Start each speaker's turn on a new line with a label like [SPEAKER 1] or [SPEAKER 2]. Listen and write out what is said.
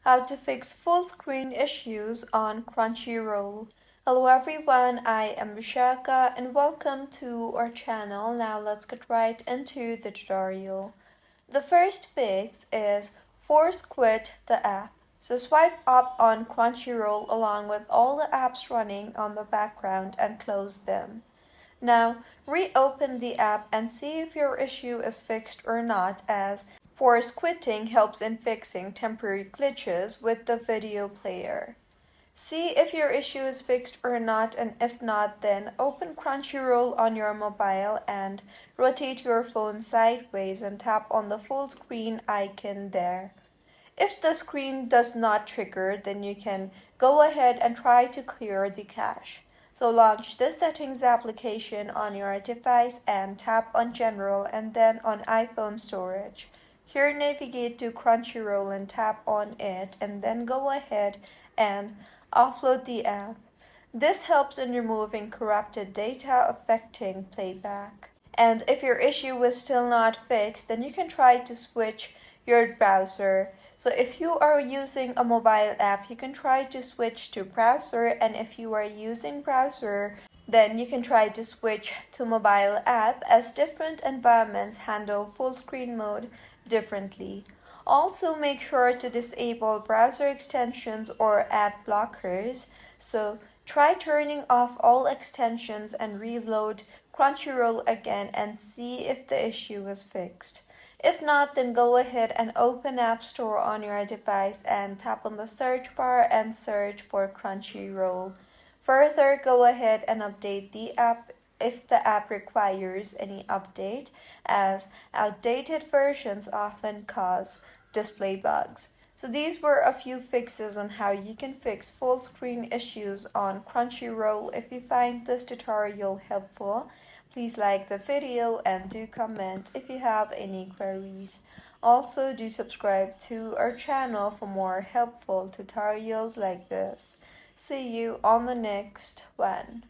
[SPEAKER 1] How to fix full screen issues on Crunchyroll. Hello everyone, I am Vishaka and welcome to our channel. Now let's get right into the tutorial. The first fix is force quit the app. So swipe up on Crunchyroll along with all the apps running on the background and close them. Now, reopen the app and see if your issue is fixed or not, as force quitting helps in fixing temporary glitches with the video player. See if your issue is fixed or not, and if not, then open Crunchyroll on your mobile and rotate your phone sideways and tap on the full screen icon there. If the screen does not trigger, then you can go ahead and try to clear the cache. So launch the settings application on your device and tap on General and then on iPhone storage. Here navigate to Crunchyroll and tap on it and then go ahead and offload the app. This helps in removing corrupted data affecting playback. And if your issue is still not fixed, then you can try to switch your browser. So if you are using a mobile app, you can try to switch to browser, and if you are using browser, then you can try to switch to mobile app, as different environments handle full screen mode differently. Also make sure to disable browser extensions or ad blockers. So try turning off all extensions and reload Crunchyroll again and see if the issue is fixed. If not, then go ahead and open App Store on your device and tap on the search bar and search for Crunchyroll. Further, go ahead and update the app if the app requires any update, as outdated versions often cause display bugs. So these were a few fixes on how you can fix full screen issues on Crunchyroll. If you find this tutorial helpful, please like the video and do comment if you have any queries. Also, do subscribe to our channel for more helpful tutorials like this. See you on the next one.